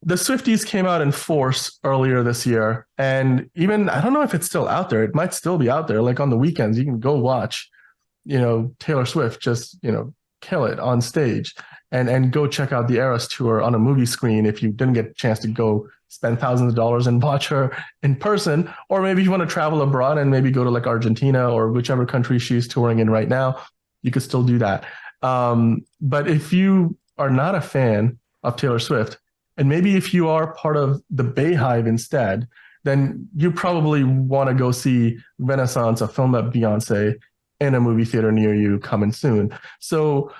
the Swifties came out in force earlier this year, and even I don't know if it's still out there. It might still be out there. Like on the weekends, you can go watch, Taylor Swift just kill it on stage, and go check out the Eras tour on a movie screen if you didn't get a chance to go spend thousands of dollars and watch her in person, or maybe you want to travel abroad and maybe go to like Argentina or whichever country she's touring in right now. You could still do that. But if you are not a fan of Taylor Swift, and maybe if you are part of the BeyHive instead, then you probably want to go see Renaissance, a film about Beyonce, in a movie theater near you coming soon. So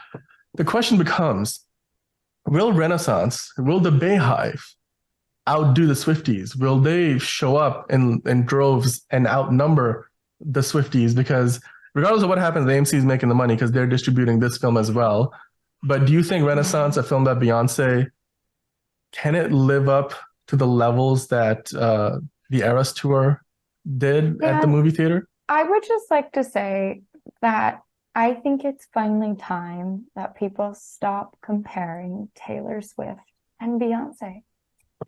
the question becomes, will Renaissance, will the BeyHive outdo the Swifties? Will they show up in droves and outnumber the Swifties? Because regardless of what happens, the AMC is making the money because they're distributing this film as well. But do you think Renaissance, a film about Beyonce, can it live up to the levels that the Eras tour did at the movie theater? I would just like to say that I think it's finally time that people stop comparing Taylor Swift and Beyonce.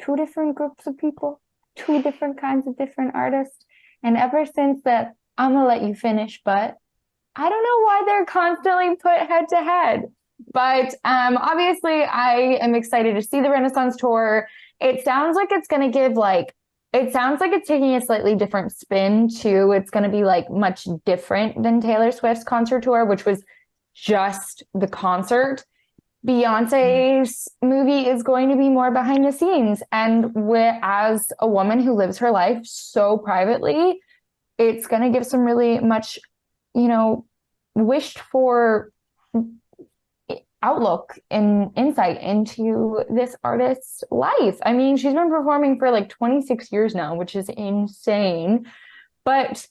Two different groups of people, two different kinds of different artists. And ever since that, I'm gonna let you finish, but I don't know why they're constantly put head to head. But obviously, I am excited to see the Renaissance tour. It sounds like it's going to give it sounds like it's taking a slightly different spin too. It's going to be like much different than Taylor Swift's concert tour, which was just the concert. Beyonce's movie is going to be more behind the scenes. And as a woman who lives her life so privately, it's going to give some really much, wished for outlook and insight into this artist's life. I mean, she's been performing for like 26 years now, which is insane. But,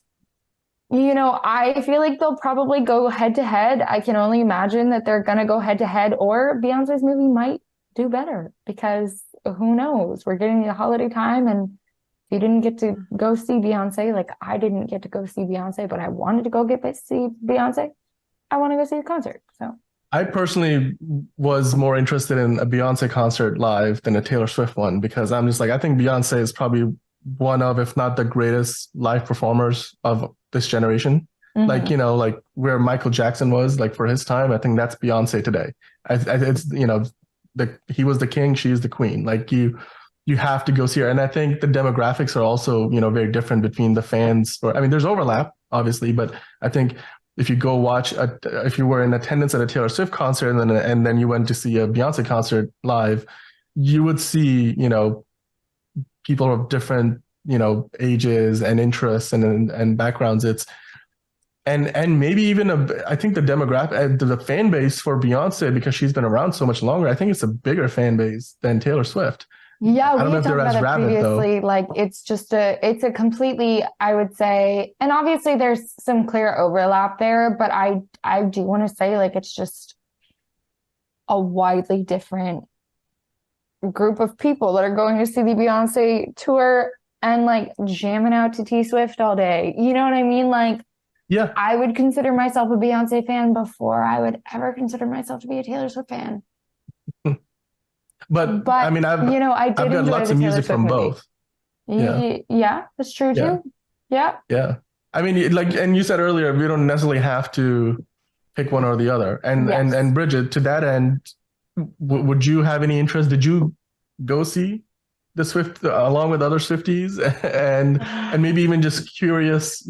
I feel like they'll probably go head to head. I can only imagine that they're going to go head to head, or Beyonce's movie might do better because who knows? We're getting the holiday time, and if you didn't get to go see Beyonce, like I didn't get to go see Beyonce, but I wanted to go see Beyonce. I want to go see the concert. So I personally was more interested in a Beyonce concert live than a Taylor Swift one because I'm just like, I think Beyonce is probably one of, if not the greatest live performers of this generation. Mm-hmm. Like where Michael Jackson was like for his time, I think that's Beyonce today. It's, he was the king, she is the queen. Like you have to go see her. And I think the demographics are also, very different between the fans. There's overlap obviously, but I think if you go watch, if you were in attendance at a Taylor Swift concert and then you went to see a Beyonce concert live, you would see, people of different, ages and interests and backgrounds. And maybe even I think the demographic, the fan base for Beyonce, because she's been around so much longer, I think it's a bigger fan base than Taylor Swift. Yeah, I don't know if they're as rabid previously, though. Like it's a completely, I would say, and obviously there's some clear overlap there, but I do want to say like it's just a widely different group of people that are going to see the Beyonce tour and like jamming out to T Swift all day. You know what I mean? Like, yeah, I would consider myself a Beyonce fan before I would ever consider myself to be a Taylor Swift fan. But I mean, I've got lots of music from both. Yeah, that's true too. Yeah. Yeah. I mean, like, and you said earlier, we don't necessarily have to pick one or the other. And Bridget, to that end, would you have any interest? Did you go see the Swift along with other Swifties and maybe even just curious,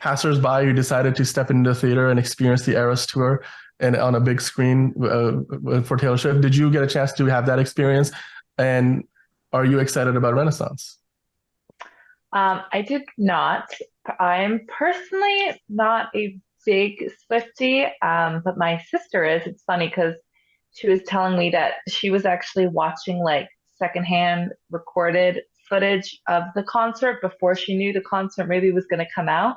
passersby who decided to step into the theater and experience the Eras tour and on a big screen for Taylor Swift? Did you get a chance to have that experience? And are you excited about Renaissance? I did not. I'm personally not a big Swiftie, but my sister is. It's funny because she was telling me that she was actually watching like secondhand recorded footage of the concert before she knew the concert maybe was going to come out.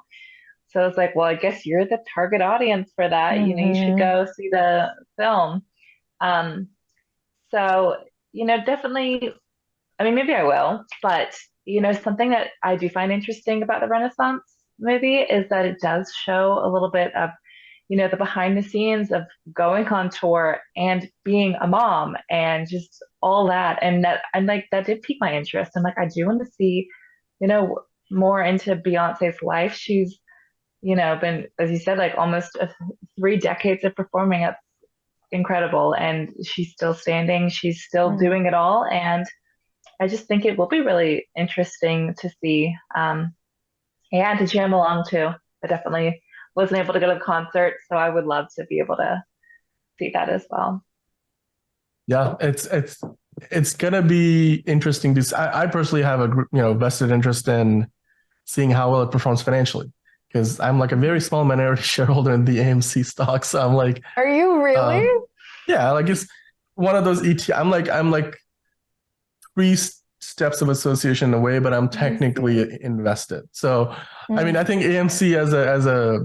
So I was like, well, I guess you're the target audience for that. Mm-hmm. You should go see the film. So, definitely, maybe I will, but, something that I do find interesting about the Renaissance movie is that it does show a little bit of, the behind the scenes of going on tour and being a mom and just all that, and that did pique my interest. I'm like, I do want to see, more into Beyonce's life. She's, been, as you said, like almost 3 decades of performing. That's incredible, and she's still standing. She's still doing it all, and I just think it will be really interesting to see. And to jam along too. I definitely wasn't able to go to the concert, so I would love to be able to see that as well. Yeah, it's gonna be interesting to see. I personally have a vested interest in seeing how well it performs financially, because I'm like a very small minority shareholder in the AMC stock. So I'm like, Are you really? yeah, like it's one of those ET. I'm like three steps of association away, but I'm technically invested. So I mean, I think AMC as a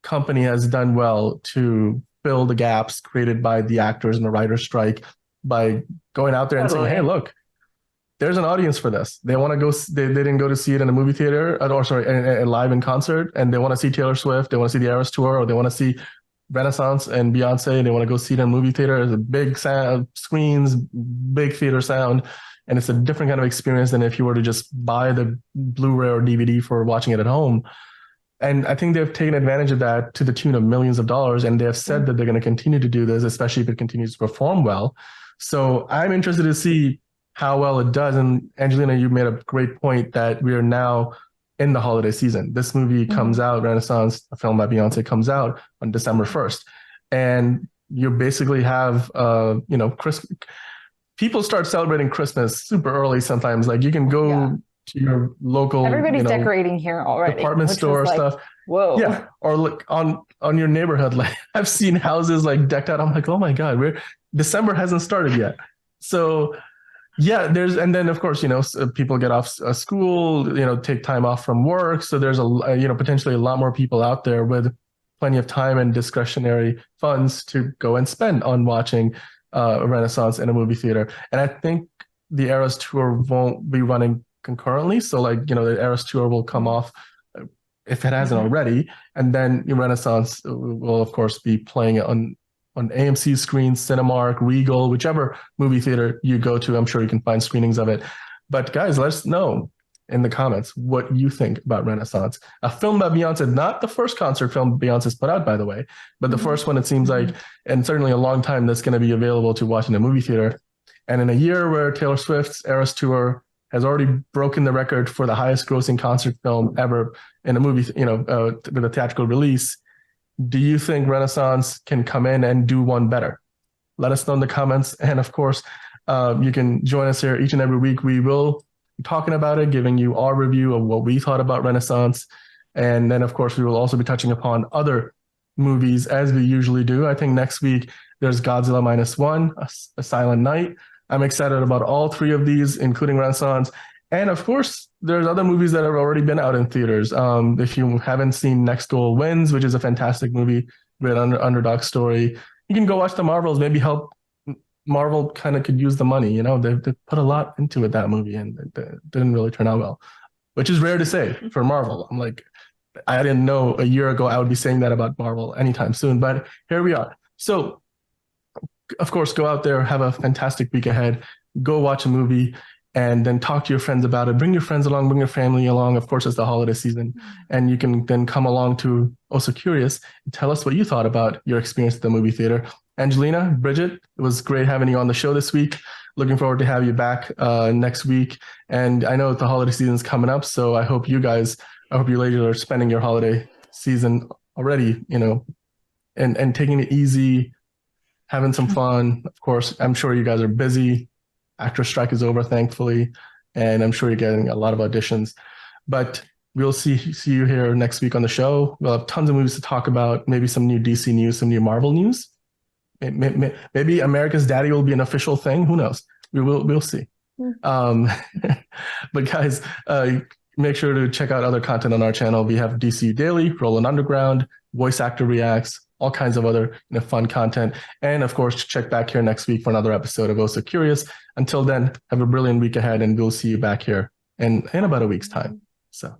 company has done well to fill the gaps created by the actors and the writer's strike by going out there and saying, hey, look, there's an audience for this. They want to go, they didn't go to see it in a movie theater, or sorry, live in concert, and they want to see Taylor Swift, they want to see the Eras Tour, or they want to see Renaissance and Beyonce, and they want to go see it in a movie theater. There's a big sound, screens, big theater sound, and it's a different kind of experience than if you were to just buy the Blu-ray or DVD for watching it at home. And I think they've taken advantage of that to the tune of millions of dollars. And they have said that they're going to continue to do this, especially if it continues to perform well. So I'm interested to see how well it does. And Angelina, you made a great point that we are now in the holiday season. This movie comes out, Renaissance, a film by Beyonce, comes out on December 1st. And you basically have, Christmas. People start celebrating Christmas super early sometimes. Like you can go to your local, everybody's decorating here already, department store stuff. Whoa. Yeah. Or look on your neighborhood. Like I've seen houses like decked out. I'm like, oh my God, December hasn't started yet. So yeah, and then of course, people get off school, take time off from work. So there's potentially a lot more people out there with plenty of time and discretionary funds to go and spend on watching a Renaissance in a movie theater. And I think the Eras Tour won't be running concurrently. So the Eras Tour will come off if it hasn't already. And then Renaissance will of course be playing it on AMC screens, Cinemark, Regal, whichever movie theater you go to. I'm sure you can find screenings of it. But guys, let us know in the comments what you think about Renaissance, a film by Beyonce, not the first concert film Beyonce's put out, by the way, but the first one, it seems like, and certainly a long time, that's going to be available to watch in a movie theater. And in a year where Taylor Swift's Eras Tour has already broken the record for the highest grossing concert film ever in a movie, with a theatrical release, do you think Renaissance can come in and do one better? Let us know in the comments. And of course, you can join us here each and every week. We will be talking about it, giving you our review of what we thought about Renaissance. And then, of course, we will also be touching upon other movies as we usually do. I think next week there's Godzilla -1, A Silent Night. I'm excited about all three of these, including Renaissance. And of course, there's other movies that have already been out in theaters. If you haven't seen Next Goal Wins, which is a fantastic movie, great underdog story, you can go watch The Marvels, maybe help. Marvel kind of could use the money. They put a lot into it, that movie, and it didn't really turn out well, which is rare to say for Marvel. I'm like, I didn't know a year ago I would be saying that about Marvel anytime soon, but here we are. So, of course, go out there, have a fantastic week ahead, go watch a movie, and then talk to your friends about it. Bring your friends along, bring your family along. Of course, it's the holiday season, and you can then come along to Also Curious and tell us what you thought about your experience at the movie theater. Angelina, Bridget, it was great having you on the show this week. Looking forward to have you back next week. And I know the holiday season is coming up, so I hope you ladies are spending your holiday season already, and taking it easy, having some fun. Of course, I'm sure you guys are busy. Actor strike is over, thankfully, and I'm sure you're getting a lot of auditions. But we'll see you here next week on the show. We'll have tons of movies to talk about, maybe some new DC news, some new Marvel news. Maybe America's Daddy will be an official thing. Who knows? We'll see. But guys, make sure to check out other content on our channel. We have DCU Daily, Roland Underground, Voice Actor Reacts, all kinds of other fun content. And of course, check back here next week for another episode of Also Curious. Until then, have a brilliant week ahead, and we'll see you back here in about a week's time. So.